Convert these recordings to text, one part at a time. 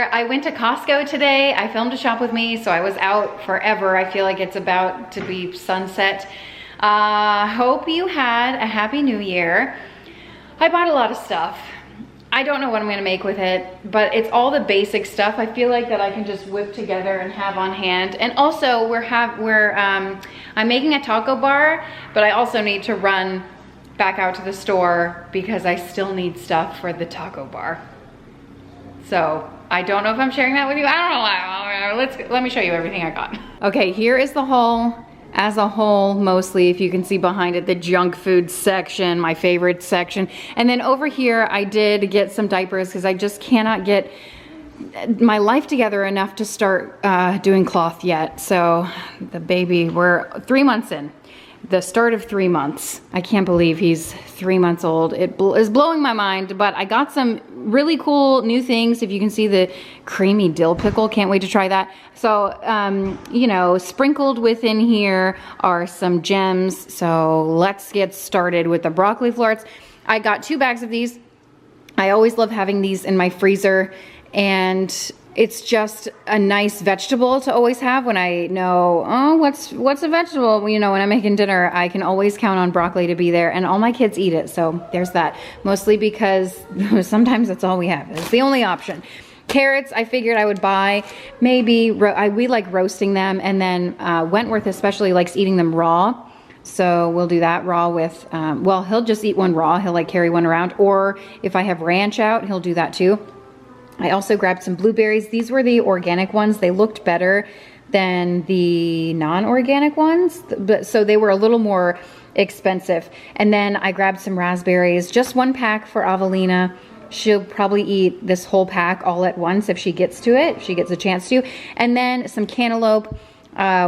there. I went to Costco today. I filmed a shop with me, so I was out forever. I feel like it's about to be sunset. Hope you had a happy new year. I bought a lot of stuff. I don't know what I'm gonna make with it, but it's all the basic stuff. I feel like that I can just whip together and have on hand. And also I'm making a taco bar, but I also need to run back out to the store because I still need stuff for the taco bar. So I don't know if I'm sharing that with you. I don't know. Let me show you everything I got. Okay, here is the haul as a whole, mostly, if you can see behind it, the junk food section, my favorite section. And then over here, I did get some diapers because I just cannot get my life together enough to start doing cloth yet. So the baby, we're 3 months in. The start of 3 months. I can't believe he's 3 months old. It is blowing my mind, but I got some really cool new things. If you can see the creamy dill pickle, can't wait to try that. So, you know, sprinkled within here are some gems. So let's get started with the broccoli florets. I got 2 bags of these. I always love having these in my freezer, and it's just a nice vegetable to always have when I know, oh, what's a vegetable? Well, you know, when I'm making dinner, I can always count on broccoli to be there, and all my kids eat it, so there's that. Mostly because sometimes that's all we have. It's the only option. Carrots, I figured I would buy. Maybe, we like roasting them, and then Wentworth especially likes eating them raw. So we'll do that raw with, well, he'll just eat one raw. He'll like carry one around, or if I have ranch out, he'll do that too. I also grabbed some blueberries. These were the organic ones. They looked better than the non-organic ones, but so they were a little more expensive. And then I grabbed some raspberries, just 1 pack for Avelina. She'll probably eat this whole pack all at once if she gets to it, if she gets a chance to. And then some cantaloupe.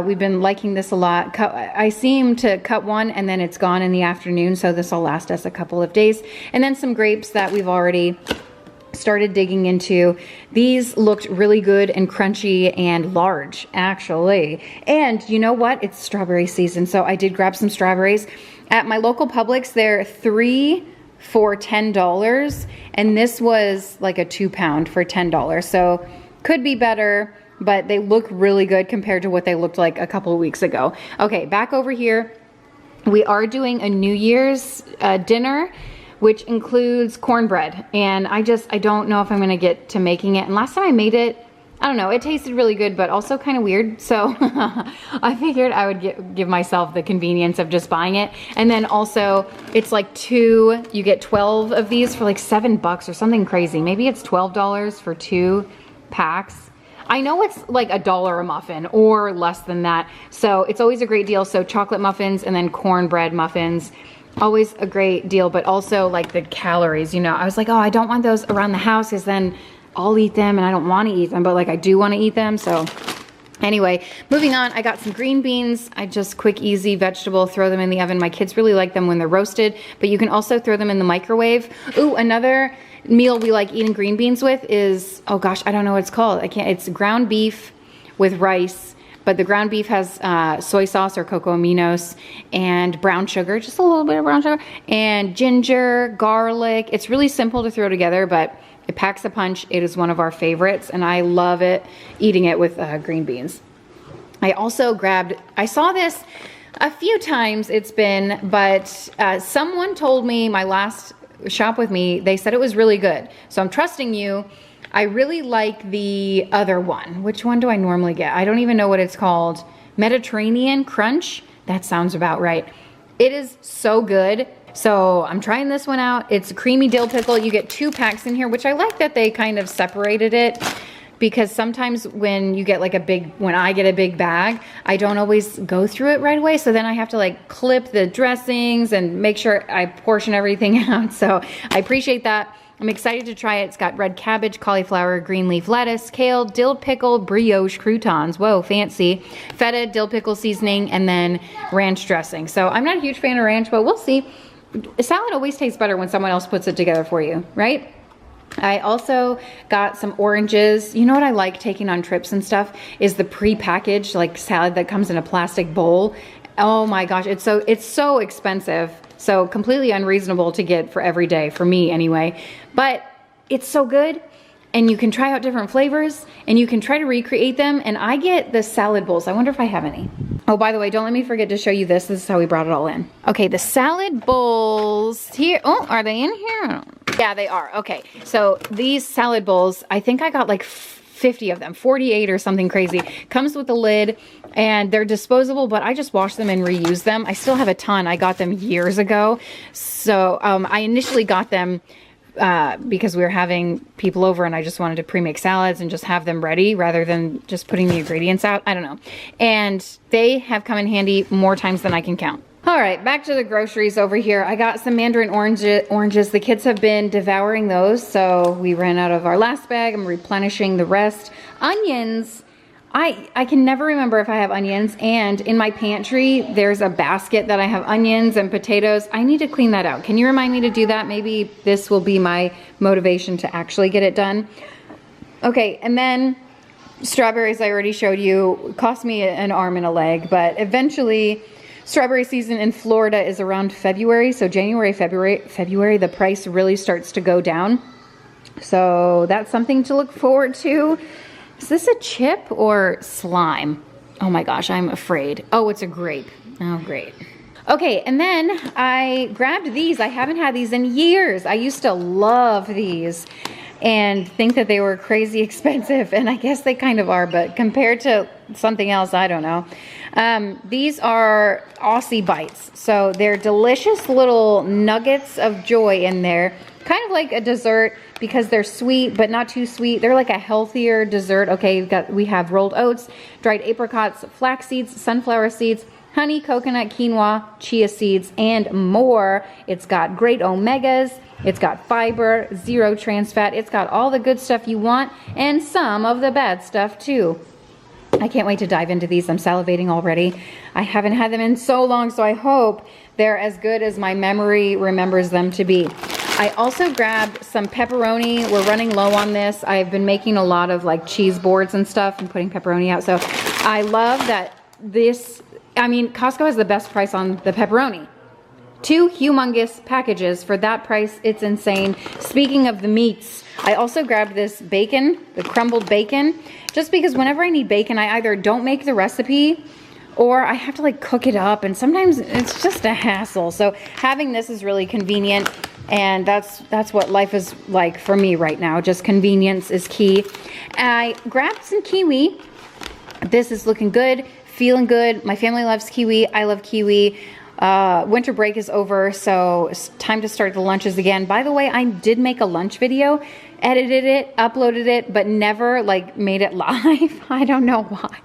We've been liking this a lot. I seem to cut one and then it's gone in the afternoon, so this will last us a couple of days. And then some grapes that we've already started digging into. These looked really good and crunchy and large, actually. And you know what? It's strawberry season, so I did grab some strawberries. At my local Publix, they're 3 for $10, and this was like a 2-pound for $10. So could be better, but they look really good compared to what they looked like a couple of weeks ago. Okay, back over here. We are doing a New Year's dinner, which includes cornbread. And I don't know if I'm gonna get to making it. And last time I made it, I don't know, it tasted really good, but also kind of weird. So I figured I would give myself the convenience of just buying it. And then also, it's like you get 12 of these for like $7 or something crazy. Maybe it's $12 for 2 packs. I know it's like $1 a muffin or less than that. So it's always a great deal. So chocolate muffins and then cornbread muffins. Always a great deal, but also like the calories, you know. I was like, oh, I don't want those around the house because then I'll eat them and I don't want to eat them, but like I do want to eat them. So anyway, moving on, I got some green beans. I just quick, easy vegetable, throw them in the oven. My kids really like them when they're roasted, but you can also throw them in the microwave. Ooh, another meal we like eating green beans with is, oh gosh, I don't know what it's called. It's ground beef with rice. But the ground beef has soy sauce or cocoa aminos and brown sugar, just a little bit of brown sugar, and ginger, garlic. It's really simple to throw together, but it packs a punch. It is one of our favorites, and I love it, eating it with green beans. I also grabbed, I saw this a few times but someone told me, my last shop with me, they said it was really good. So I'm trusting you. I really like the other one. Which one do I normally get? I don't even know what it's called. Mediterranean Crunch? That sounds about right. It is so good. So I'm trying this one out. It's a creamy dill pickle. You get 2 packs in here, which I like that they kind of separated it, because sometimes when you get like when I get a big bag, I don't always go through it right away. So then I have to like clip the dressings and make sure I portion everything out. So I appreciate that. I'm excited to try it. It's got red cabbage, cauliflower, green leaf lettuce, kale, dill pickle, brioche croutons. Whoa, fancy. Feta, dill pickle seasoning, and then ranch dressing. So I'm not a huge fan of ranch, but we'll see. Salad always tastes better when someone else puts it together for you, right? I also got some oranges. You know what I like taking on trips and stuff is the pre-packaged like salad that comes in a plastic bowl. Oh my gosh, it's so expensive. So completely unreasonable to get for every day, for me anyway. But it's so good. and you can try out different flavors and you can try to recreate them. And I get the salad bowls. I wonder if I have any. Oh, by the way, don't let me forget to show you this. This is how we brought it all in. Okay, the salad bowls here. Oh, are they in here? Yeah, they are. Okay, so these salad bowls, I think I got like 50 of them, 48 or something crazy. Comes with a lid and they're disposable, but I just wash them and reuse them. I still have a ton. I got them years ago. So I initially got them because we were having people over and I just wanted to pre-make salads and just have them ready rather than just putting the ingredients out. I don't know. And they have come in handy more times than I can count. All right, back to the groceries over here. I got some mandarin oranges. The kids have been devouring those, so we ran out of our last bag. I'm replenishing the rest. Onions. I can never remember if I have onions, and in my pantry there's a basket that I have onions and potatoes. I need to clean that out. Can you remind me to do that? Maybe this will be my motivation to actually get it done. Okay, and then strawberries I already showed you. It cost me an arm and a leg, but eventually strawberry season in Florida is around February, so January, February, the price really starts to go down. So that's something to look forward to. Is this a chip or slime? Oh my gosh, I'm afraid. Oh, it's a grape. Oh, great. Okay, and then I grabbed these. I haven't had these in years. I used to love these and think that they were crazy expensive, and I guess they kind of are, but compared to something else, I don't know. These are Aussie Bites. So they're delicious little nuggets of joy in there. Kind of like a dessert because they're sweet, but not too sweet. They're like a healthier dessert. Okay, we have rolled oats, dried apricots, flax seeds, sunflower seeds, honey, coconut, quinoa, chia seeds, and more. It's got great omegas. It's got fiber, zero trans fat. It's got all the good stuff you want and some of the bad stuff too. I can't wait to dive into these. I'm salivating already. I haven't had them in so long, so I hope they're as good as my memory remembers them to be. I also grabbed some pepperoni. We're running low on this. I've been making a lot of like cheese boards and stuff and putting pepperoni out. So I love that this, I mean, Costco has the best price on the pepperoni. 2 humongous packages for that price. It's insane. Speaking of the meats, I also grabbed this bacon, the crumbled bacon, just because whenever I need bacon, I either don't make the recipe or I have to like cook it up, and sometimes it's just a hassle. So having this is really convenient, and that's what life is like for me right now. Just convenience is key. I grabbed some kiwi. This is looking good, feeling good. My family loves kiwi. I love kiwi. Winter break is over, so it's time to start the lunches again. By the way, I did make a lunch video, edited it, uploaded it, but never like made it live. I don't know why.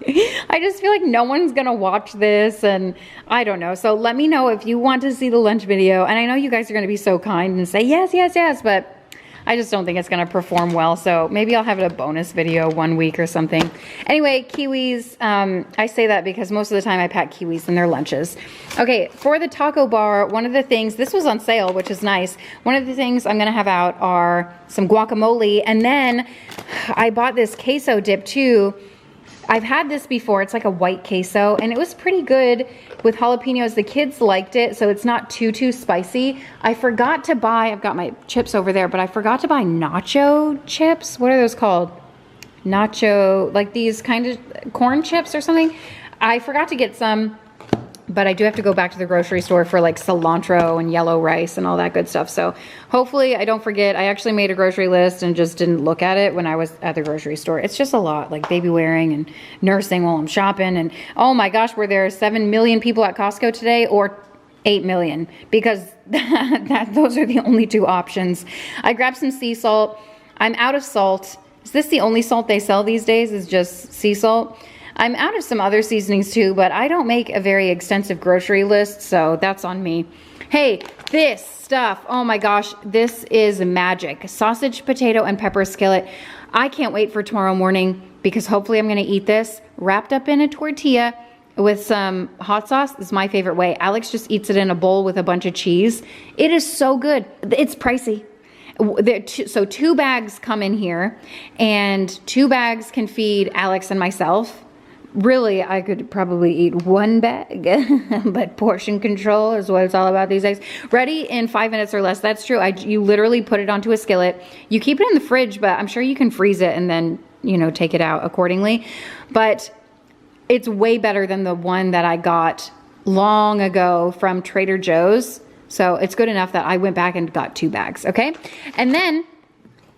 I just feel like no one's gonna watch this, and I don't know. So let me know if you want to see the lunch video. And I know you guys are gonna be so kind and say yes, yes, yes, but I just don't think it's gonna perform well. So maybe I'll have it a bonus video one week or something. Anyway, kiwis, I say that because most of the time I pack kiwis in their lunches. Okay, for the taco bar, one of the things, this was on sale, which is nice. One of the things I'm gonna have out are some guacamole, and then I bought this queso dip too. I've had this before. It's like a white queso, and it was pretty good with jalapenos. The kids liked it, so it's not too spicy. I forgot to buy, I've got my chips over there, but I forgot to buy nacho chips. What are those called? Nacho, like these kind of corn chips or something. I forgot to get some, but I do have to go back to the grocery store for like cilantro and yellow rice and all that good stuff. So hopefully I don't forget. I actually made a grocery list and just didn't look at it when I was at the grocery store. It's just a lot, like baby wearing and nursing while I'm shopping. And oh my gosh, were there 7 million people at Costco today, or 8 million? Because those are the only 2 options. I grabbed some sea salt. I'm out of salt. Is this the only salt they sell these days, is just sea salt? I'm out of some other seasonings too, but I don't make a very extensive grocery list, so that's on me. Hey, this stuff, oh my gosh, this is magic. Sausage, potato, and pepper skillet. I can't wait for tomorrow morning because hopefully I'm gonna eat this wrapped up in a tortilla with some hot sauce. This is my favorite way. Alex just eats it in a bowl with a bunch of cheese. It is so good. It's pricey. So 2 bags come in here, and 2 bags can feed Alex and myself. Really, I could probably eat one bag, but portion control is what it's all about these days. Ready in 5 minutes or less. That's true. You literally put it onto a skillet. You keep it in the fridge, but I'm sure you can freeze it and then, you know, take it out accordingly. But it's way better than the one that I got long ago from Trader Joe's. So it's good enough that I went back and got 2 bags, okay? And then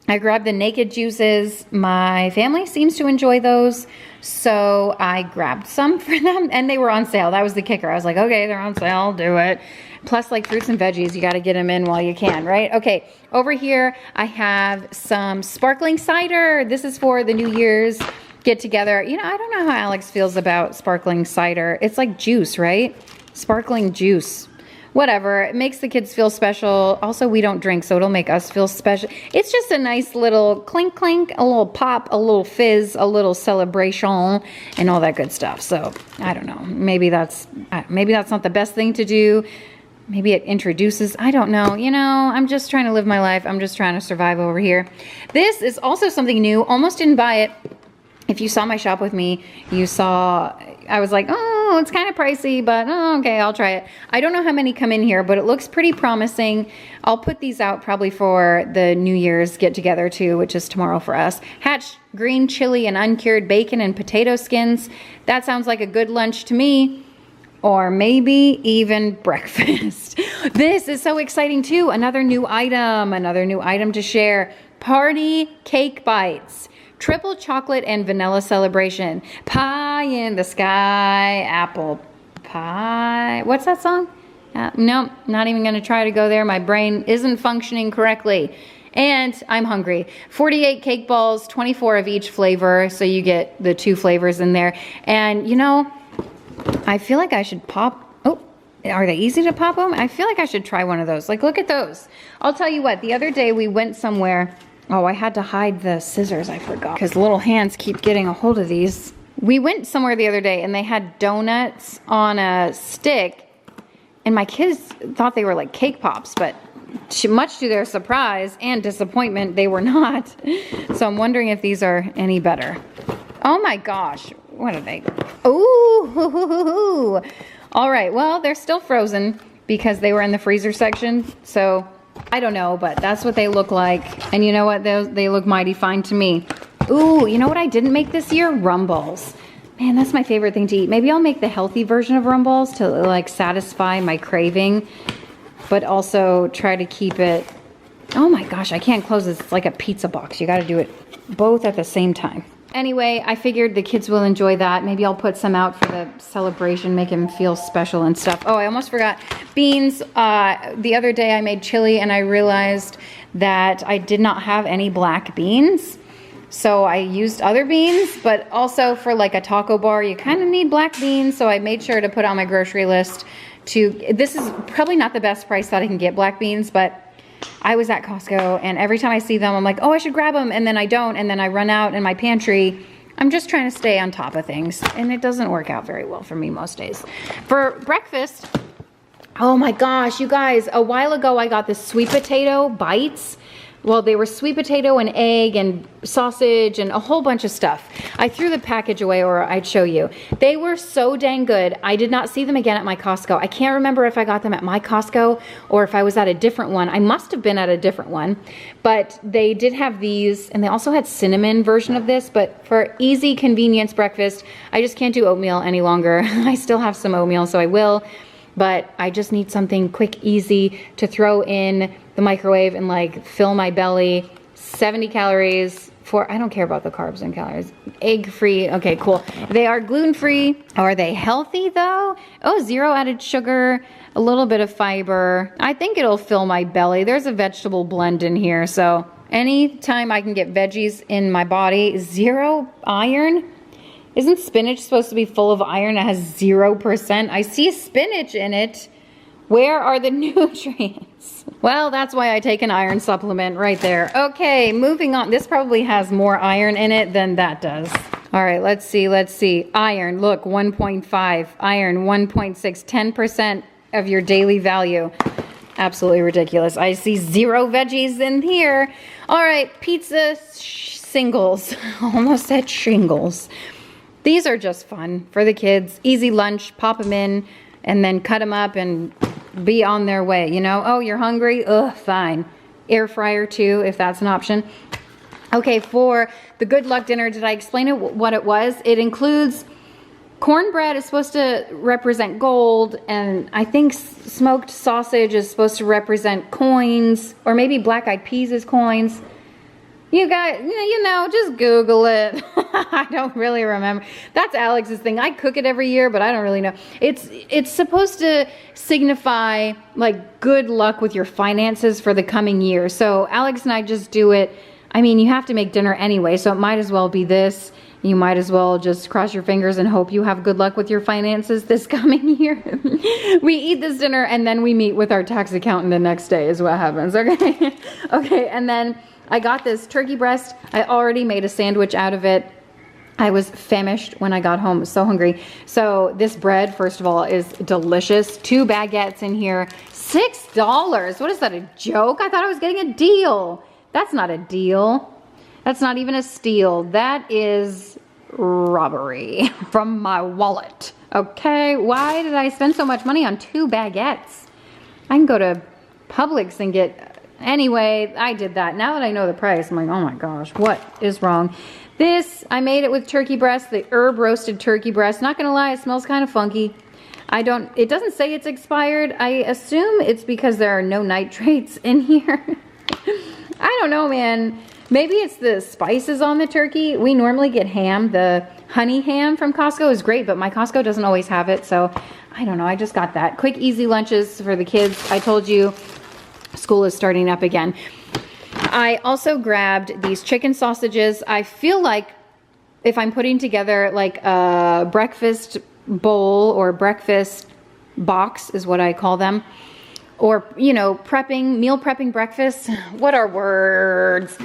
I grabbed the naked juices. My family seems to enjoy those, so I grabbed some for them, and they were on sale. That was the kicker. I was like, okay, they're on sale, I'll do it. Plus, like fruits and veggies, you got to get them in while you can, right? Okay, over here, I have some sparkling cider. This is for the New Year's get together. You know, I don't know how Alex feels about sparkling cider. It's like juice, right? Sparkling juice. Whatever, it makes the kids feel special. Also, we don't drink, so it'll make us feel special. It's just a nice little clink clink, a little pop, a little fizz, a little celebration, and all that good stuff. So I don't know, maybe that's not the best thing to do. Maybe it introduces, I don't know. You know, I'm just trying to live my life. I'm just trying to survive over here. This is also something new. Almost didn't buy it. If you saw my shop with me, you saw, I was like, oh, it's kind of pricey, but oh, okay, I'll try it. I don't know how many come in here, but it looks pretty promising. I'll put these out probably for the New Year's get together too, which is tomorrow for us. Hatch green chili and uncured bacon and potato skins. That sounds like a good lunch to me. Or maybe even breakfast. This is so exciting too. Another new item to share. Party cake bites. Triple chocolate and vanilla celebration. Pie in the sky, apple pie. What's that song? No, not even gonna try to go there. My brain isn't functioning correctly. And I'm hungry. 48 cake balls, 24 of each flavor. So you get the 2 flavors in there. And you know, I feel like I should pop. Oh, are they easy to pop them? I feel like I should try one of those. Like, look at those. I'll tell you what, the other day we went somewhere. Oh, I had to hide the scissors, I forgot. Because little hands keep getting a hold of these. We went somewhere the other day and they had donuts on a stick. And my kids thought they were like cake pops, but much to their surprise and disappointment, they were not. So I'm wondering if these are any better. Oh my gosh, what are they? Ooh, all right, well, they're still frozen because they were in the freezer section. So I don't know, but that's what they look like. And you know what? They look mighty fine to me. Ooh, you know what I didn't make this year? Rumbles. Man, that's my favorite thing to eat. Maybe I'll make the healthy version of Rumbles to like satisfy my craving, but also try to keep it. Oh my gosh, I can't close this. It's like a pizza box. You got to do it both at the same time. Anyway, I figured the kids will enjoy that. Maybe I'll put some out for the celebration, make them feel special and stuff. Oh, I almost forgot. Beans. The other day I made chili and I realized that I did not have any black beans. So I used other beans, but also for like a taco bar, you kind of need black beans. So I made sure to put on my grocery list this is probably not the best price that I can get black beans, but I was at Costco and every time I see them, I'm like, oh, I should grab them. And then I don't. And then I run out in my pantry. I'm just trying to stay on top of things. And it doesn't work out very well for me most days. For breakfast, oh my gosh, you guys, a while ago I got the sweet potato bites. Well, they were sweet potato and egg and sausage and a whole bunch of stuff. I threw the package away or I'd show you. They were so dang good. I did not see them again at my Costco. I can't remember if I got them at my Costco or if I was at a different one. I must have been at a different one, but they did have these and they also had cinnamon version of this, but for easy convenience breakfast, I just can't do oatmeal any longer. I still have some oatmeal, so I will, but I just need something quick, easy to throw in the microwave and like fill my belly. 70 calories for, I don't care about the carbs and calories. Egg free, okay, cool. They are gluten free. Are they healthy though? Oh, 0 added sugar, a little bit of fiber. I think it'll fill my belly. There's a vegetable blend in here. So anytime I can get veggies in my body, 0 iron. Isn't spinach supposed to be full of iron? It has 0%. I see spinach in it. Where are the nutrients? Well, that's why I take an iron supplement right there. Okay, moving on. This probably has more iron in it than that does. All right, let's see. Iron, look, 1.5. Iron, 1.6. 10% of your daily value. Absolutely ridiculous. I see 0 veggies in here. All right, pizza singles. Almost said shingles. These are just fun for the kids. Easy lunch, pop them in, and then cut them up and be on their way, you know? Oh, you're hungry? Ugh, fine. Air fryer too, if that's an option. Okay, for the good luck dinner, did I explain it, what it was? It includes cornbread is supposed to represent gold, and I think smoked sausage is supposed to represent coins, or maybe black-eyed peas is coins. You guys, you know, just Google it. I don't really remember. That's Alex's thing. I cook it every year, but I don't really know. It's supposed to signify like good luck with your finances for the coming year. So Alex and I just do it. I mean, you have to make dinner anyway, so it might as well be this. You might as well just cross your fingers and hope you have good luck with your finances this coming year. We eat this dinner and then we meet with our tax accountant the next day is what happens, okay? Okay, and then I got this turkey breast. I already made a sandwich out of it. I was famished when I got home, so hungry. So this bread, first of all, is delicious. 2 baguettes in here, $6. What is that, a joke? I thought I was getting a deal. That's not a deal. That's not even a steal. That is robbery from my wallet. Okay, why did I spend so much money on 2 baguettes? I can go to Publix and get... Anyway, I did that. Now that I know the price, I'm like, oh my gosh, what is wrong? This, I made it with turkey breast, the herb roasted turkey breast. Not gonna lie, it smells kind of funky. It doesn't say it's expired. I assume it's because there are no nitrates in here. I don't know, man. Maybe it's the spices on the turkey. We normally get ham. The honey ham from Costco is great, but my Costco doesn't always have it, so I don't know. I just got that. Quick, easy lunches for the kids. I told you school is starting up again. I also grabbed these chicken sausages. I feel like if I'm putting together like a breakfast bowl or breakfast box is what I call them, or, you know, meal prepping breakfast. What are words?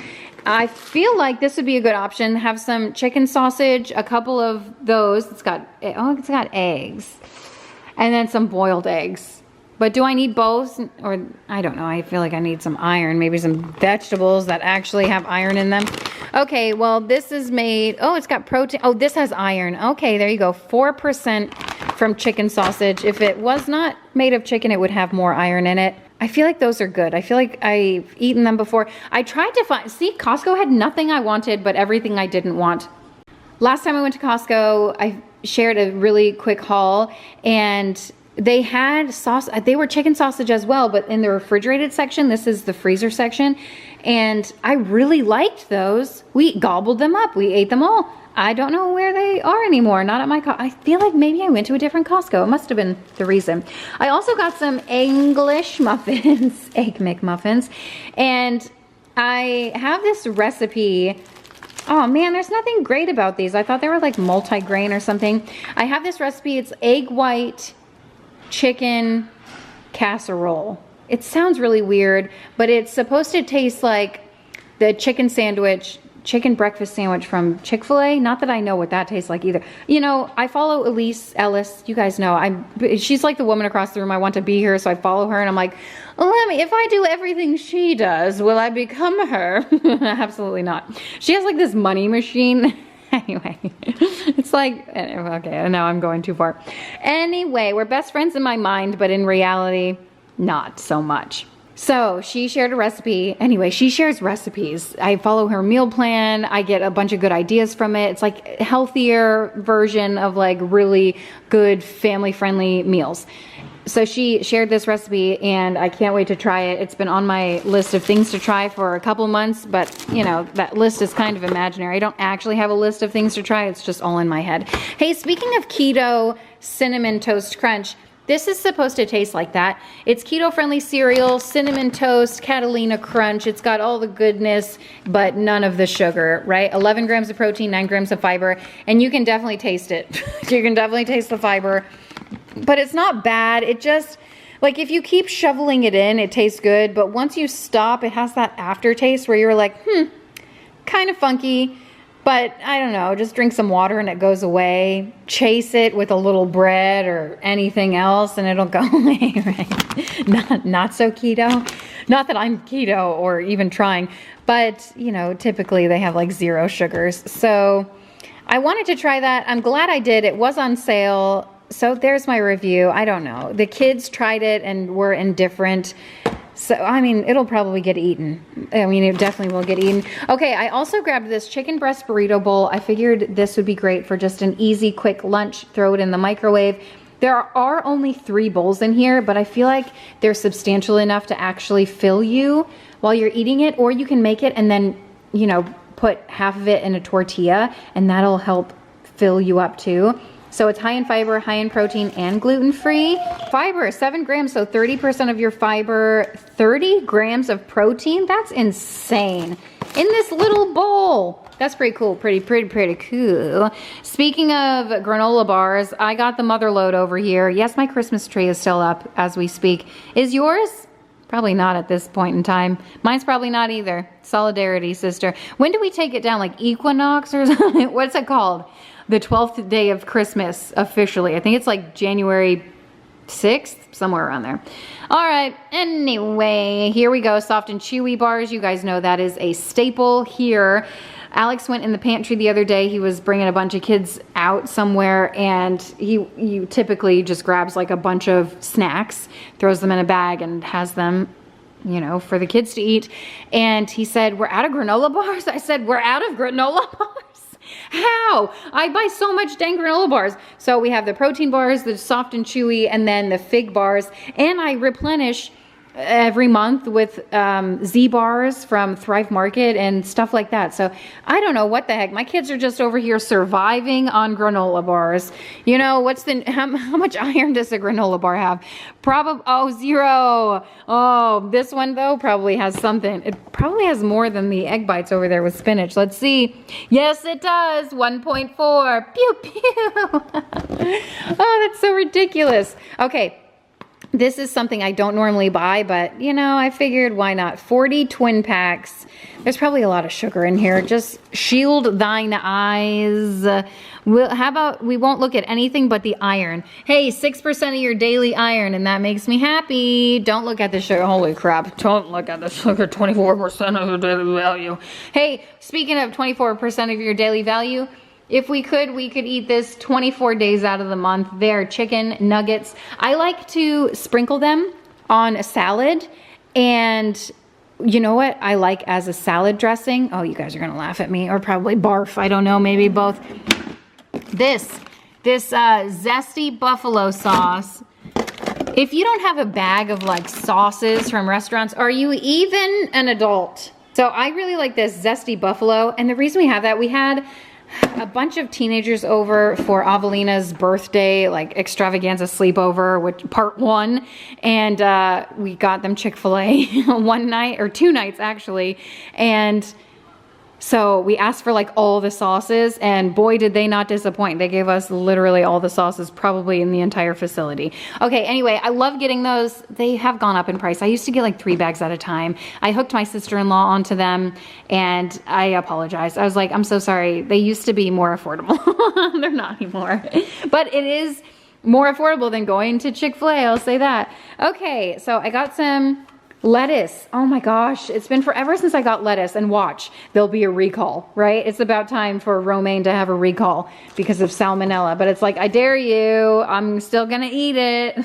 I feel like this would be a good option. Have some chicken sausage, a couple of those. It's got eggs, and then some boiled eggs. But do I need both? Or, I don't know. I feel like I need some iron. Maybe some vegetables that actually have iron in them. Okay, well, this is made... Oh, it's got protein. Oh, this has iron. Okay, there you go. 4% from chicken sausage. If it was not made of chicken, it would have more iron in it. I feel like those are good. I feel like I've eaten them before. I tried to find... See, Costco had nothing I wanted, but everything I didn't want. Last time I went to Costco, I shared a really quick haul, and... they had sauce, they were chicken sausage as well, but in the refrigerated section, this is the freezer section, and I really liked those. We gobbled them up. We ate them all. I don't know where they are anymore. Not at my Costco. I feel like maybe I went to a different Costco. It must have been the reason. I also got some English muffins, Egg McMuffins, and I have this recipe. Oh man, there's nothing great about these. I thought they were like multi-grain or something. I have this recipe. It's egg white chicken casserole. It sounds really weird, but it's supposed to taste like the chicken breakfast sandwich from Chick-fil-A. Not that I know what that tastes like either. You know, I follow Elise Ellis. You guys know, she's like the woman across the room. I want to be her, so I follow her, and I'm like, if I do everything she does, will I become her? Absolutely not. She has like this money machine. Anyway, it's like, okay, now I'm going too far. Anyway, we're best friends in my mind, but in reality, not so much. So she shared a recipe. Anyway, she shares recipes. I follow her meal plan. I get a bunch of good ideas from it. It's like a healthier version of like really good family-friendly meals. So she shared this recipe, and I can't wait to try it. It's been on my list of things to try for a couple months, but you know, that list is kind of imaginary. I don't actually have a list of things to try. It's just all in my head. Hey, speaking of keto cinnamon toast crunch, this is supposed to taste like that. It's keto-friendly cereal, cinnamon toast, Catalina crunch. It's got all the goodness, but none of the sugar, right? 11 grams of protein, 9 grams of fiber, and you can definitely taste it. You can definitely taste the fiber. But it's not bad. It just, like, if you keep shoveling it in, it tastes good. But once you stop, it has that aftertaste where you're like, kind of funky. But I don't know, just drink some water and it goes away. Chase it with a little bread or anything else and it'll go away, right? Not so keto. Not that I'm keto or even trying. But, you know, typically they have like 0 sugars. So... I wanted to try that. I'm glad I did. It was on sale. So there's my review. I don't know. The kids tried it and were indifferent. So, I mean, it'll probably get eaten. I mean, it definitely will get eaten. Okay, I also grabbed this chicken breast burrito bowl. I figured this would be great for just an easy, quick lunch. Throw it in the microwave. There are only 3 bowls in here, but I feel like they're substantial enough to actually fill you while you're eating it. Or you can make it and then, you know, put half of it in a tortilla, and that'll help fill you up too. So it's high in fiber, high in protein, and gluten-free. Fiber, 7 grams, so 30% of your fiber, 30 grams of protein. That's insane. In this little bowl. That's pretty cool, pretty cool. Speaking of granola bars, I got the mother load over here. Yes, my Christmas tree is still up as we speak. Is yours? Probably not at this point in time. Mine's probably not either. Solidarity, sister. When do we take it down? Like equinox or something? What's it called? The 12th day of Christmas, officially. I think it's like January 6th, somewhere around there. All right, anyway, here we go. Soft and chewy bars. You guys know that is a staple here. Alex went in the pantry the other day. He was bringing a bunch of kids out somewhere, and he typically just grabs like a bunch of snacks, throws them in a bag, and has them, you know, for the kids to eat. And he said, we're out of granola bars? I said, we're out of granola bars? How? I buy so much dang granola bars. So we have the protein bars, the soft and chewy, and then the fig bars. And I replenish every month with Z bars from Thrive Market and stuff like that. So I don't know what the heck. My kids are just over here surviving on granola bars. You know, what's the how much iron does a granola bar have? Probably 0. Oh, this one though probably has something. It probably has more than the egg bites over there with spinach. Let's see. Yes, it does. 1.4. Pew pew. Oh, that's so ridiculous. Okay. This is something I don't normally buy, but you know, I figured why not? 40 twin packs. There's probably a lot of sugar in here. Just shield thine eyes. How about we won't look at anything but the iron? Hey, 6% of your daily iron, and that makes me happy. Don't look at the sugar. Holy crap. Don't look at the sugar. 24% of your daily value. Hey, speaking of 24% of your daily value, if we could eat this 24 days out of the month. They're chicken nuggets. I like to sprinkle them on a salad, and you know what I like as a salad dressing? Oh, you guys are gonna laugh at me, or probably barf. I don't know, maybe both. This zesty buffalo sauce. If you don't have a bag of like sauces from restaurants, are you even an adult? So I really like this zesty buffalo, and the reason we have that, we had a bunch of teenagers over for Avelina's birthday, like extravaganza sleepover, which part 1, and we got them Chick-fil-A one night, or 2 nights actually, and so we asked for like all the sauces, and boy did they not disappoint. They gave us literally all the sauces probably in the entire facility. Okay, anyway, I love getting those. They have gone up in price. I used to get like 3 bags at a time. I hooked my sister-in-law onto them, and I apologize. I was like, I'm so sorry. They used to be more affordable. They're not anymore. But it is more affordable than going to Chick-fil-A, I'll say that. Okay, so I got some lettuce. Oh my gosh, it's been forever since I got lettuce, and watch, there'll be a recall, right? It's about time for romaine to have a recall because of salmonella, but it's like, I dare you, I'm still gonna eat it.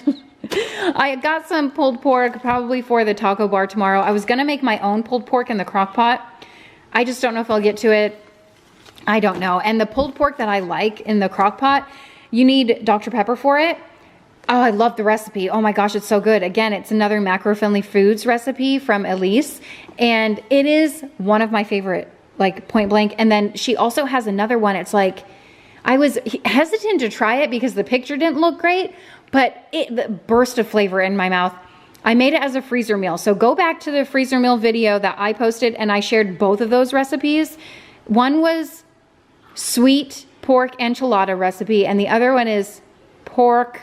I got some pulled pork probably for the taco bar tomorrow. I was gonna make my own pulled pork in the crock pot. I just don't know if I'll get to it. I don't know. And the pulled pork that I like in the crock pot, you need Dr. Pepper for it. Oh, I love the recipe. Oh my gosh, it's so good. Again, it's another macro-friendly foods recipe from Elise, and it is one of my favorite, like point blank. And then she also has another one. It's like, I was hesitant to try it because the picture didn't look great, but the burst of flavor in my mouth. I made it as a freezer meal. So go back to the freezer meal video that I posted, and I shared both of those recipes. One was sweet pork enchilada recipe, and the other one is pork,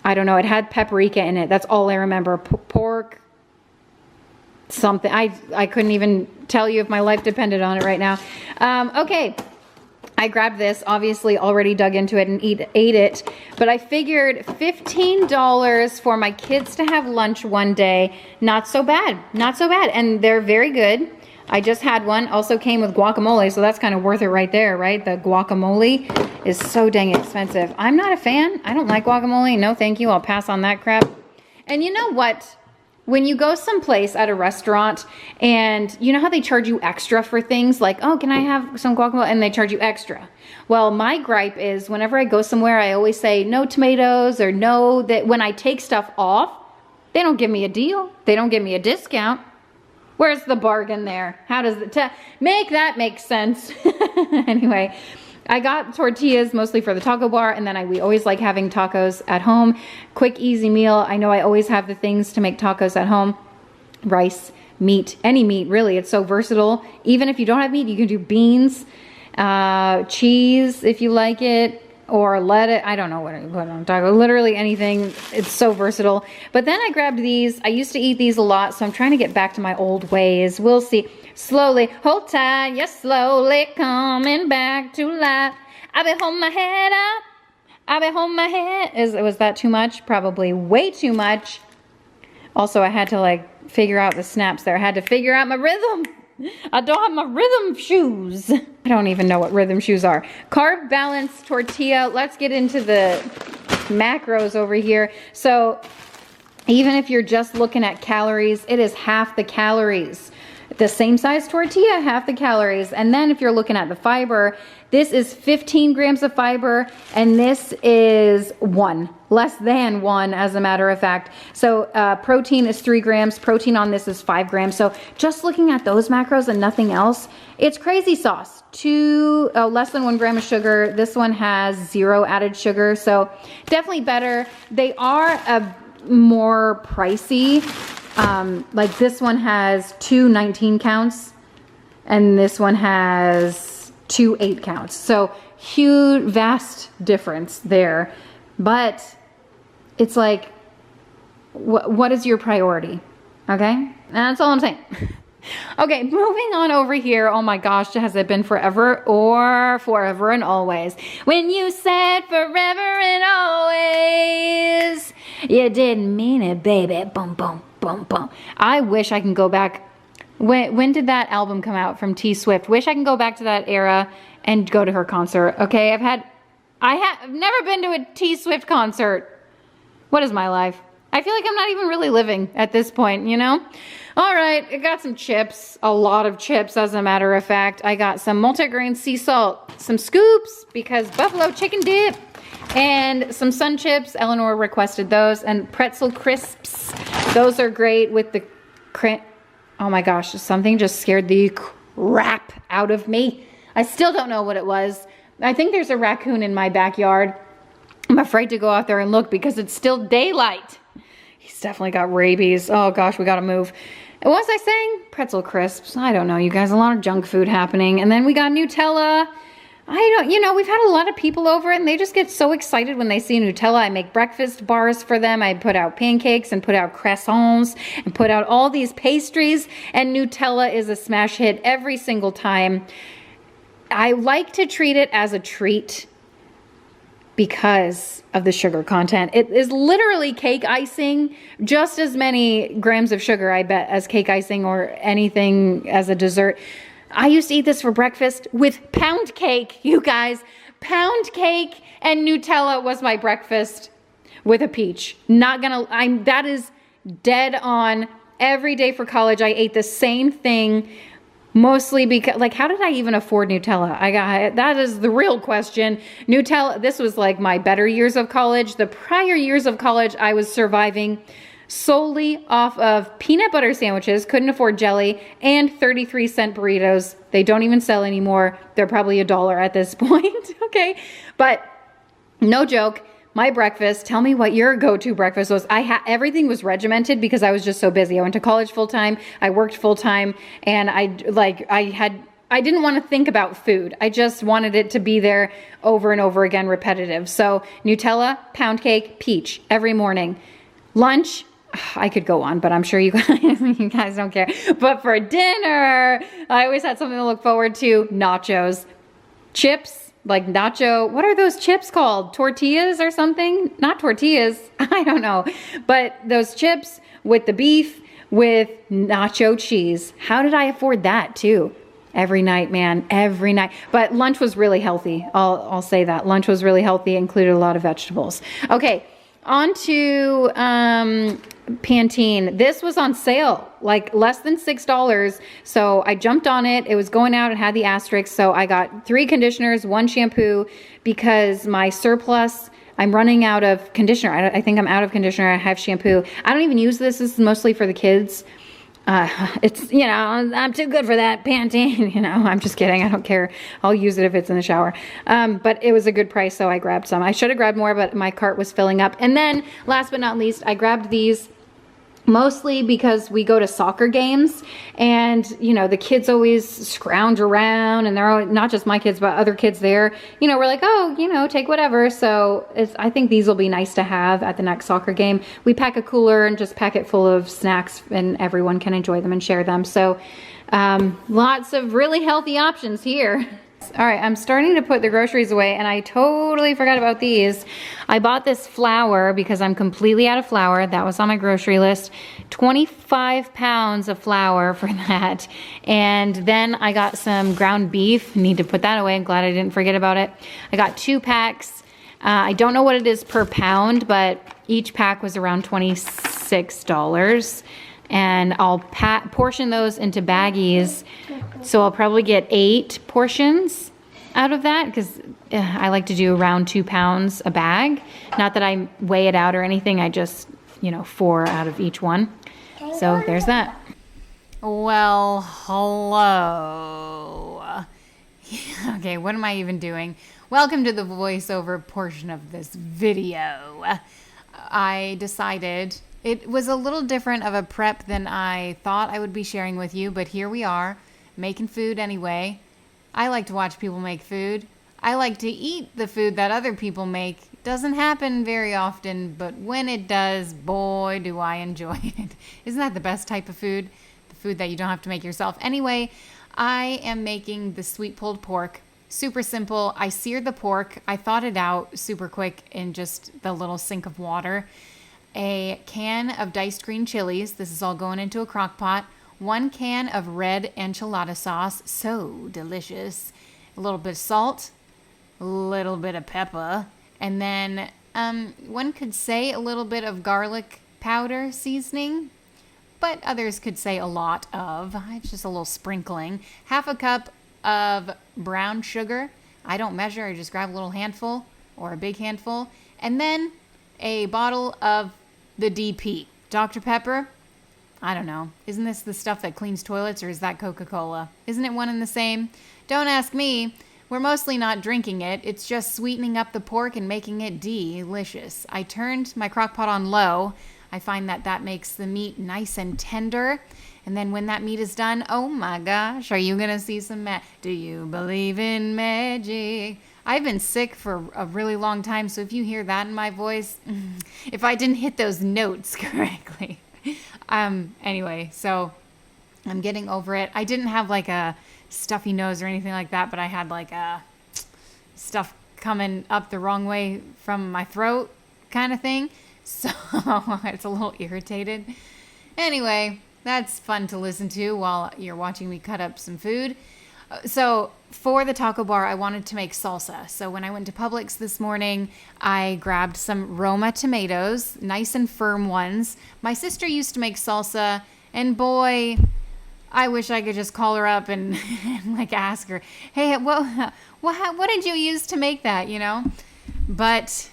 I don't know, it had paprika in it. That's all I remember. Pork something. I couldn't even tell you if my life depended on it right now. Okay, I grabbed this, obviously already dug into it and ate it, but I figured $15 for my kids to have lunch one day, not so bad, not so bad. And they're very good. I just had one. Also came with guacamole, so that's kind of worth it right there, right? The guacamole is so dang expensive. I'm not a fan. I don't like guacamole. No, thank you. I'll pass on that crap. And you know what? When you go someplace at a restaurant and you know how they charge you extra for things like, oh, can I have some guacamole? And they charge you extra. Well, my gripe is whenever I go somewhere, I always say no tomatoes or no, that when I take stuff off, they don't give me a deal. They don't give me a discount. Where's the bargain there? How does it make that make sense? Anyway, I got tortillas mostly for the taco bar, and then we always like having tacos at home. Quick, easy meal. I know I always have the things to make tacos at home. Rice, meat, any meat, really. It's so versatile. Even if you don't have meat, you can do beans, cheese if you like it, or lettuce. I don't know what I put on taco. Literally anything. It's so versatile. But then I grabbed these. I used to eat these a lot, so I'm trying to get back to my old ways. We'll see. Slowly, hold tight, you're slowly coming back to life. I be holding my head up. I be holding my head. Was that too much? Probably way too much. Also, I had to like figure out the snaps there. I had to figure out my rhythm. I don't have my rhythm shoes. I don't even know what rhythm shoes are. Carb balance tortilla. Let's get into the macros over here. So even if you're just looking at calories, it is half the calories. The same size tortilla, half the calories. And then if you're looking at the fiber, this is 15 grams of fiber, and this is less than 1 as a matter of fact. So protein is 3 grams, protein on this is 5 grams. So just looking at those macros and nothing else, it's crazy sauce. Less than 1 gram of sugar. This one has 0 added sugar, so definitely better. They are more pricey. Like this one has 2 19 counts, and this one has 2 8 counts. So huge, vast difference there. But it's like, what is your priority? Okay, that's all I'm saying. Okay, moving on over here. Oh my gosh, has it been forever or forever and always? When you said forever and always, you didn't mean it, baby. Boom, boom, boom, boom. I wish I can go back. When did that album come out from T Swift? Wish I can go back to that era and go to her concert. Okay, I've never been to a T Swift concert. What is my life? I feel like I'm not even really living at this point, you know? All right, I got some chips, a lot of chips as a matter of fact. I got some multigrain sea salt, some scoops because buffalo chicken dip, and some sun chips. Eleanor requested those, and pretzel crisps. Those are great with the oh my gosh, something just scared the crap out of me. I still don't know what it was. I think there's a raccoon in my backyard. I'm afraid to go out there and look because it's still daylight. He's definitely got rabies. Oh gosh, we gotta move. What was I saying? Pretzel crisps. I don't know, you guys, a lot of junk food happening. And then we got Nutella. We've had a lot of people over and they just get so excited when they see Nutella. I make breakfast bars for them. I put out pancakes and put out croissants and put out all these pastries, and Nutella is a smash hit every single time. I like to treat it as a treat because of the sugar content. It is literally cake icing, just as many grams of sugar, I bet, as cake icing or anything as a dessert. I used to eat this for breakfast with pound cake, you guys. Pound cake and Nutella was my breakfast with a peach. That is dead on. Every day for college, I ate the same thing. Mostly because, like, how did I even afford Nutella? That is the real question. Nutella, this was like my better years of college. The prior years of college, I was surviving solely off of peanut butter sandwiches, couldn't afford jelly, and 33-cent burritos. They don't even sell anymore. They're probably $1 at this point, okay? But no joke. My breakfast, tell me what your go-to breakfast was. Everything was regimented because I was just so busy. I went to college full-time, I worked full-time, and I didn't want to think about food. I just wanted it to be there over and over again, repetitive. So Nutella, pound cake, peach every morning. Lunch, I could go on, but I'm sure you guys don't care. But for dinner, I always had something to look forward to. Nachos, chips, like nacho, what are those chips called? Tortillas or something? Not tortillas, I don't know. But those chips with the beef with nacho cheese. How did I afford that too? Every night, man, every night. But lunch was really healthy. I'll say that. Lunch was really healthy, included a lot of vegetables. Okay, on to Pantene. This was on sale, like less than $6. So I jumped on it. It was going out and had the asterisk. So I got 3 conditioners, 1 shampoo, because my surplus, I'm running out of conditioner. I think I'm out of conditioner. I have shampoo. I don't even use this. This is mostly for the kids. It's, you know, I'm too good for that Pantene, you know, I'm just kidding. I don't care. I'll use it if it's in the shower. But it was a good price, so I grabbed some. I should have grabbed more, but my cart was filling up. And then last but not least, I grabbed these mostly because we go to soccer games and, you know, the kids always scrounge around and they're always, not just my kids, but other kids there, you know, we're like, oh, you know, take whatever. So I think these will be nice to have at the next soccer game. We pack a cooler and just pack it full of snacks and everyone can enjoy them and share them. So lots of really healthy options here. All right, I'm starting to put the groceries away and I totally forgot about these. I bought this flour because I'm completely out of flour. That was on my grocery list. 25 pounds of flour for that. And then I got some ground beef. Need to put that away. I'm glad I didn't forget about it. I got 2 packs. I don't know what it is per pound, but each pack was around $26. And I'll portion those into baggies. So I'll probably get 8 portions out of that because I like to do around 2 pounds a bag. Not that I weigh it out or anything. I just, you know, 4 out of each one. So there's that. Well, hello. Okay, what am I even doing? Welcome to the voiceover portion of this video. I decided it was a little different of a prep than I thought I would be sharing with you, but here we are, making food anyway. I like to watch people make food. I like to eat the food that other people make. Doesn't happen very often, but when it does, boy, do I enjoy it. Isn't that the best type of food? The food that you don't have to make yourself. Anyway, I am making the sweet pulled pork. Super simple. I seared the pork. I thawed it out super quick in just the little sink of water. A can of diced green chilies. This is all going into a crock pot. 1 can of red enchilada sauce. So delicious. A little bit of salt. A little bit of pepper. And then one could say a little bit of garlic powder seasoning. But others could say a lot of. It's just a little sprinkling. 1/2 cup of brown sugar. I don't measure. I just grab a little handful or a big handful. And then a bottle of the DP. Dr. Pepper, I don't know. Isn't this the stuff that cleans toilets or is that Coca-Cola? Isn't it one and the same? Don't ask me. We're mostly not drinking it. It's just sweetening up the pork and making it delicious. I turned my crock pot on low. I find that that makes the meat nice and tender. And then when that meat is done, oh my gosh, are you going to see some do you believe in magic? I've been sick for a really long time, so if you hear that in my voice, if I didn't hit those notes correctly. Anyway, so I'm getting over it. I didn't have like a stuffy nose or anything like that, but I had like a stuff coming up the wrong way from my throat kind of thing. So it's a little irritated. Anyway, that's fun to listen to while you're watching me cut up some food. So for the taco bar, I wanted to make salsa. So when I went to Publix this morning, I grabbed some Roma tomatoes, nice and firm ones. My sister used to make salsa, and boy, I wish I could just call her up and like ask her, hey, what did you use to make that, you know? But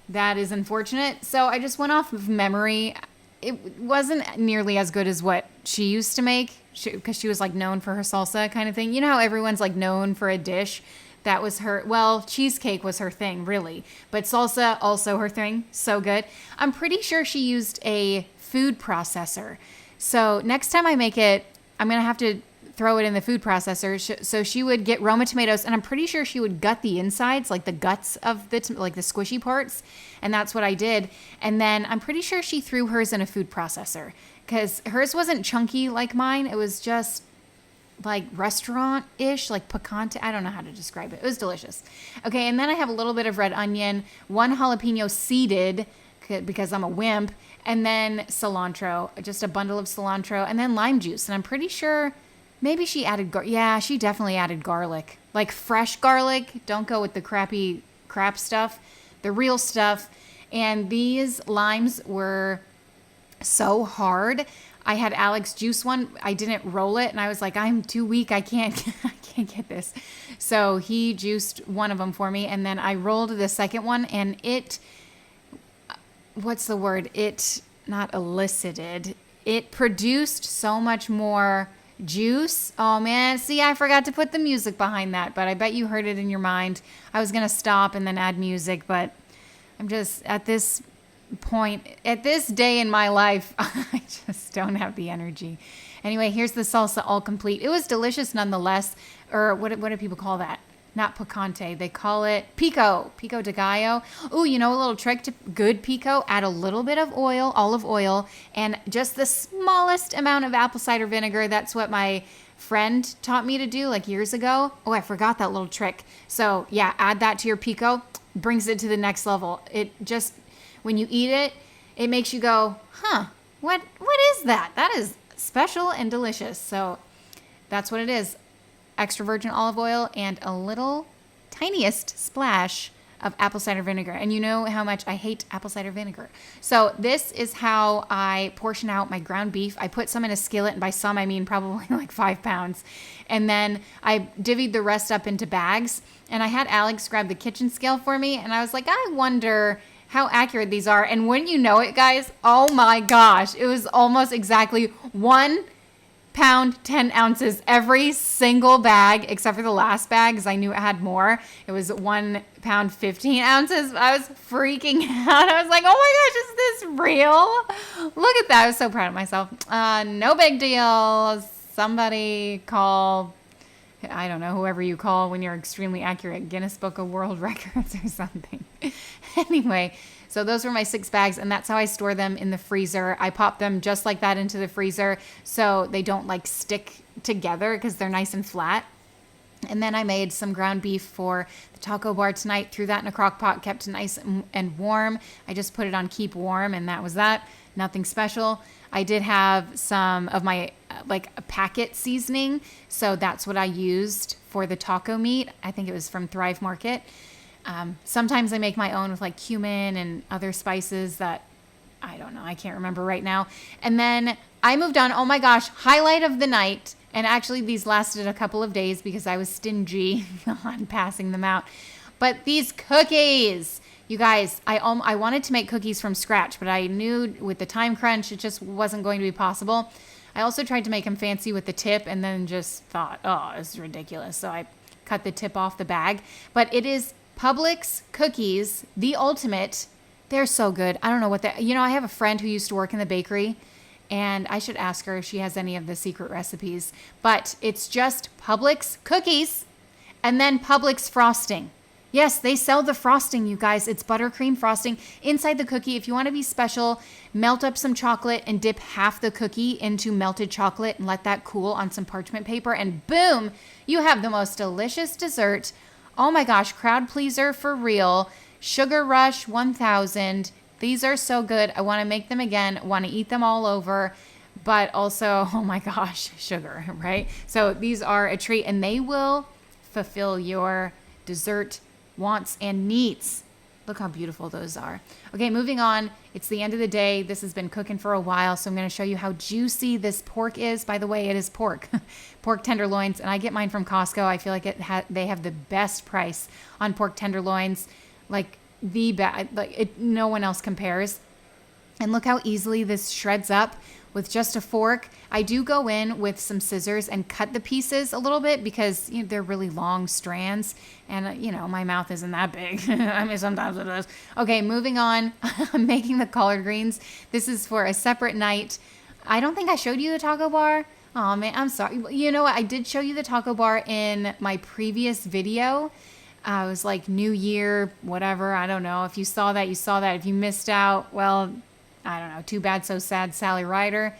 that is unfortunate. So I just went off of memory. It wasn't nearly as good as what she used to make because she was like known for her salsa kind of thing. You know how everyone's like known for a dish? That was her, well, cheesecake was her thing, really. But salsa, also her thing. So good. I'm pretty sure she used a food processor. So next time I make it, I'm going to have to throw it in the food processor. So she would get Roma tomatoes, and I'm pretty sure she would gut the insides, like the guts of the, like the squishy parts. And that's what I did. And then I'm pretty sure she threw hers in a food processor because hers wasn't chunky like mine. It was just like restaurant-ish, like picante. I don't know how to describe it. It was delicious. Okay, and then I have a little bit of red onion, 1 jalapeno seeded because I'm a wimp, and then cilantro, just a bundle of cilantro, and then lime juice. And I'm pretty sure maybe she added, yeah, she definitely added garlic, like fresh garlic. Don't go with the crappy crap stuff, the real stuff. And these limes were so hard. I had Alex juice one. I didn't roll it, and I was like, I'm too weak. I can't get this. So he juiced one of them for me, and then I rolled the second one, and it, what's the word? It not elicited. It produced so much more juice. Oh man, see, I forgot to put the music behind that, but I bet you heard it in your mind. I was gonna stop and then add music, but I'm just at this point, at this day in my life, I just don't have the energy. Anyway, here's the salsa all complete. It was delicious nonetheless. Or what do people call that? Not picante. They call it pico de gallo. Ooh, you know, a little trick to good pico, add a little bit of oil, olive oil, and just the smallest amount of apple cider vinegar. That's what my friend taught me to do like years ago. Oh, I forgot that little trick. So yeah, add that to your pico, brings it to the next level. It just, when you eat it, it makes you go, huh, what is that? That is special and delicious. So that's what it is. Extra virgin olive oil and a little tiniest splash of apple cider vinegar. And you know how much I hate apple cider vinegar. So this is how I portion out my ground beef. I put some in a skillet, and by some I mean probably like 5 pounds. And then I divvied the rest up into bags. And I had Alex grab the kitchen scale for me, and I was like, I wonder how accurate these are. And wouldn't you know it, guys? Oh my gosh, it was almost exactly 1 pound, 10 ounces, every single bag, except for the last bag, because I knew it had more. It was 1 pound, 15 ounces. I was freaking out. I was like, oh my gosh, is this real? Look at that. I was so proud of myself. No big deal. Somebody call, I don't know, whoever you call when you're extremely accurate, Guinness Book of World Records or something. Anyway, so those were my 6 bags, and that's how I store them in the freezer. I pop them just like that into the freezer so they don't like stick together because they're nice and flat. And then I made some ground beef for the taco bar tonight, threw that in a crock pot, kept it nice and warm. I just put it on keep warm, and that was that. Nothing special. I did have some of my like a packet seasoning, so that's what I used for the taco meat. I think it was from Thrive Market. Sometimes I make my own with like cumin and other spices that I don't know. I can't remember right now. And then I moved on. Oh my gosh, highlight of the night. And actually these lasted a couple of days because I was stingy on passing them out. But these cookies, you guys, I wanted to make cookies from scratch, but I knew with the time crunch, it just wasn't going to be possible. I also tried to make them fancy with the tip and then just thought, oh, this is ridiculous. So I cut the tip off the bag. But it is Publix cookies, the ultimate. They're so good. I don't know what they, you know, I have a friend who used to work in the bakery, and I should ask her if she has any of the secret recipes. But it's just Publix cookies and then Publix frosting. Yes, they sell the frosting, you guys. It's buttercream frosting inside the cookie. If you want to be special, melt up some chocolate and dip half the cookie into melted chocolate and let that cool on some parchment paper, and boom, you have the most delicious dessert. Oh my gosh, crowd pleaser for real. Sugar Rush 1000. These are so good. I want to make them again. I want to eat them all over. But also, oh my gosh, sugar, right? So these are a treat, and they will fulfill your dessert wants and needs. Look how beautiful those are. Okay, moving on. It's the end of the day. This has been cooking for a while, so I'm going to show you how juicy this pork is. By the way, it is pork. Pork tenderloins, and I get mine from Costco. I feel like they have the best price on pork tenderloins. Like the best, no one else compares. And look how easily this shreds up with just a fork. I do go in with some scissors and cut the pieces a little bit because they're really long strands, and my mouth isn't that big. I mean, sometimes it is. Okay, moving on. I'm making the collard greens. This is for a separate night. I don't think I showed you the taco bar. Oh man, I'm sorry. You know what? I did show you the taco bar in my previous video. It was like New Year, whatever. I don't know. If you saw that, you saw that. If you missed out, well, I don't know. Too bad, so sad, Sally Ryder.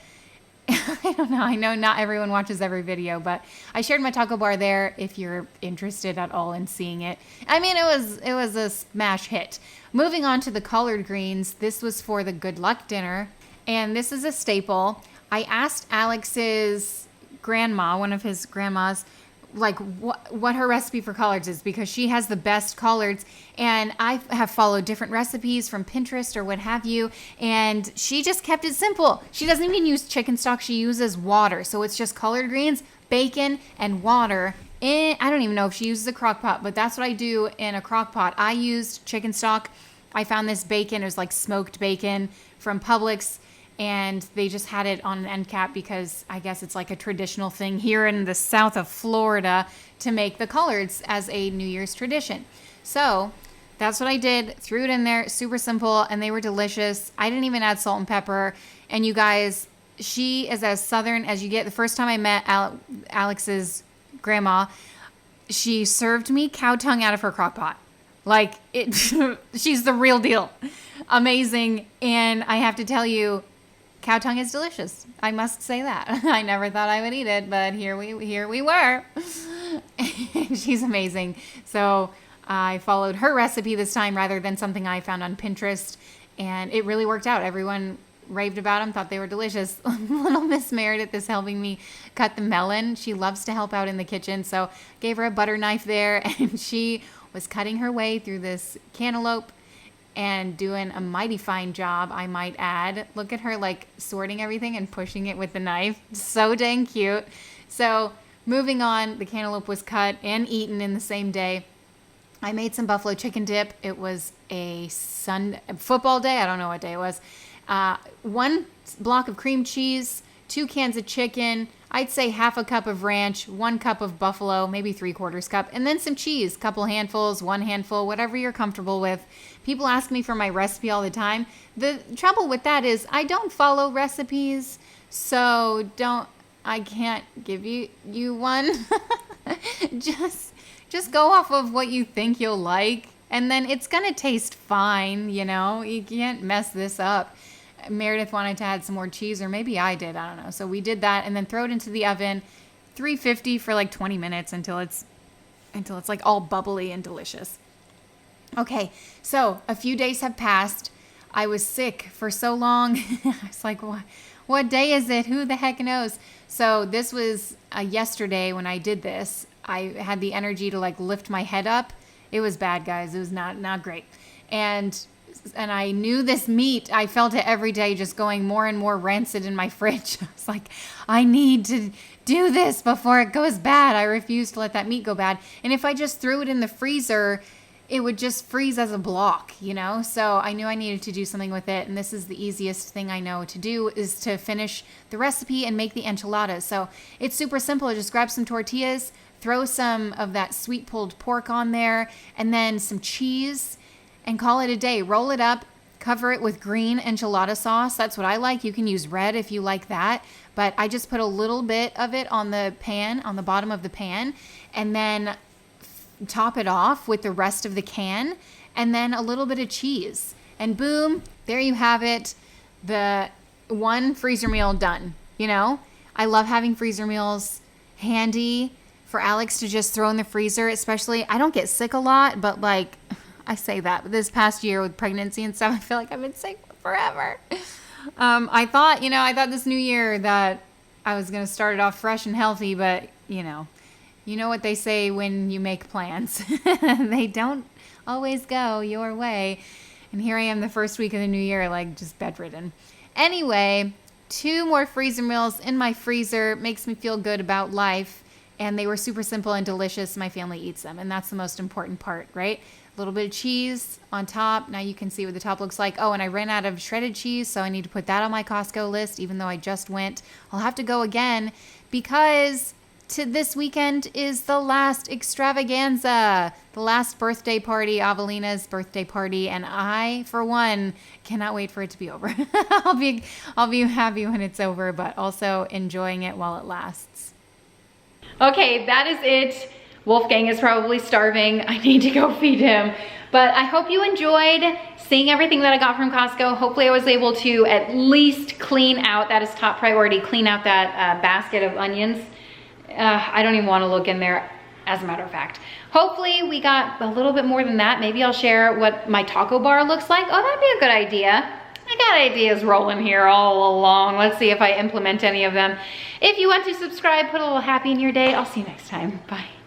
I don't know. I know not everyone watches every video, but I shared my taco bar there if you're interested at all in seeing it. I mean, it was a smash hit. Moving on to the collard greens, this was for the good luck dinner, and this is a staple. I asked Alex's grandma, one of his grandmas, like what her recipe for collards is, because she has the best collards, and I have followed different recipes from Pinterest or what have you, and she just kept it simple. She doesn't even use chicken stock. She uses water. So it's just collard greens, bacon, and water. I don't even know if she uses a crock pot, but that's what I do in a crock pot. I used chicken stock. I found this bacon. It was like smoked bacon from Publix, and they just had it on an end cap because I guess it's like a traditional thing here in the south of Florida to make the collards as a New Year's tradition. So that's what I did. Threw it in there, super simple, and they were delicious. I didn't even add salt and pepper. And you guys, she is as southern as you get. The first time I met Alex's grandma, she served me cow tongue out of her crock pot. Like, it, she's the real deal. Amazing. And I have to tell you, cow tongue is delicious. I must say that. I never thought I would eat it, but here we were. She's amazing. So I followed her recipe this time rather than something I found on Pinterest, and it really worked out. Everyone raved about them, thought they were delicious. Little Miss Meredith is helping me cut the melon. She loves to help out in the kitchen, so gave her a butter knife there, and she was cutting her way through this cantaloupe and doing a mighty fine job, I might add. Look at her like sorting everything and pushing it with the knife. So dang cute. So moving on, the cantaloupe was cut and eaten in the same day. I made some buffalo chicken dip. It was a football day. I don't know what day it was. 1 block of cream cheese, 2 cans of chicken, I'd say half a cup of ranch, 1 cup of buffalo, maybe 3/4 cup, and then some cheese, couple handfuls, 1 handful, whatever you're comfortable with. People ask me for my recipe all the time. The trouble with that is I don't follow recipes, so I can't give you one. Just go off of what you think you'll like, and then it's gonna taste fine, you know? You can't mess this up. Meredith wanted to add some more cheese, or maybe I did, I don't know. So we did that, and then throw it into the oven, 350 for like 20 minutes until it's like all bubbly and delicious. Okay, so a few days have passed. I was sick for so long. I was like, what day is it? Who the heck knows? So this was yesterday when I did this. I had the energy to like lift my head up. It was bad, guys. It was not great. And I knew this meat, I felt it every day just going more and more rancid in my fridge. I was like, I need to do this before it goes bad. I refuse to let that meat go bad. And if I just threw it in the freezer, it would just freeze as a block, you know? So I knew I needed to do something with it. And this is the easiest thing I know to do, is to finish the recipe and make the enchiladas. So it's super simple. Just grab some tortillas, throw some of that sweet pulled pork on there, and then some cheese, and call it a day. Roll it up, cover it with green enchilada sauce. That's what I like. You can use red if you like that. But I just put a little bit of it on the pan, on the bottom of the pan, and then top it off with the rest of the can, and then a little bit of cheese. And boom, there you have it. The one freezer meal done. You know, I love having freezer meals handy for Alex to just throw in the freezer, especially. I don't get sick a lot, but like, I say that, but this past year with pregnancy and stuff, I feel like I've been sick forever. I thought this new year that I was going to start it off fresh and healthy, but you know what they say when you make plans. They don't always go your way. And here I am the first week of the new year, like just bedridden. Anyway, 2 more freezer meals in my freezer. Makes me feel good about life. And they were super simple and delicious. My family eats them, and that's the most important part, right? A little bit of cheese on top. Now you can see what the top looks like. Oh, and I ran out of shredded cheese, so I need to put that on my Costco list, even though I just went. I'll have to go again because this weekend is the last extravaganza, the last birthday party, Avelina's birthday party, and I, for one, cannot wait for it to be over. I'll be happy when it's over, but also enjoying it while it lasts. Okay, that is it. Wolfgang is probably starving. I need to go feed him. But I hope you enjoyed seeing everything that I got from Costco. Hopefully I was able to at least clean out, that is top priority, clean out that basket of onions. I don't even want to look in there, as a matter of fact. Hopefully we got a little bit more than that. Maybe I'll share what my taco bar looks like. Oh, that'd be a good idea. I got ideas rolling here all along. Let's see if I implement any of them. If you want to subscribe, put a little happy in your day. I'll see you next time. Bye.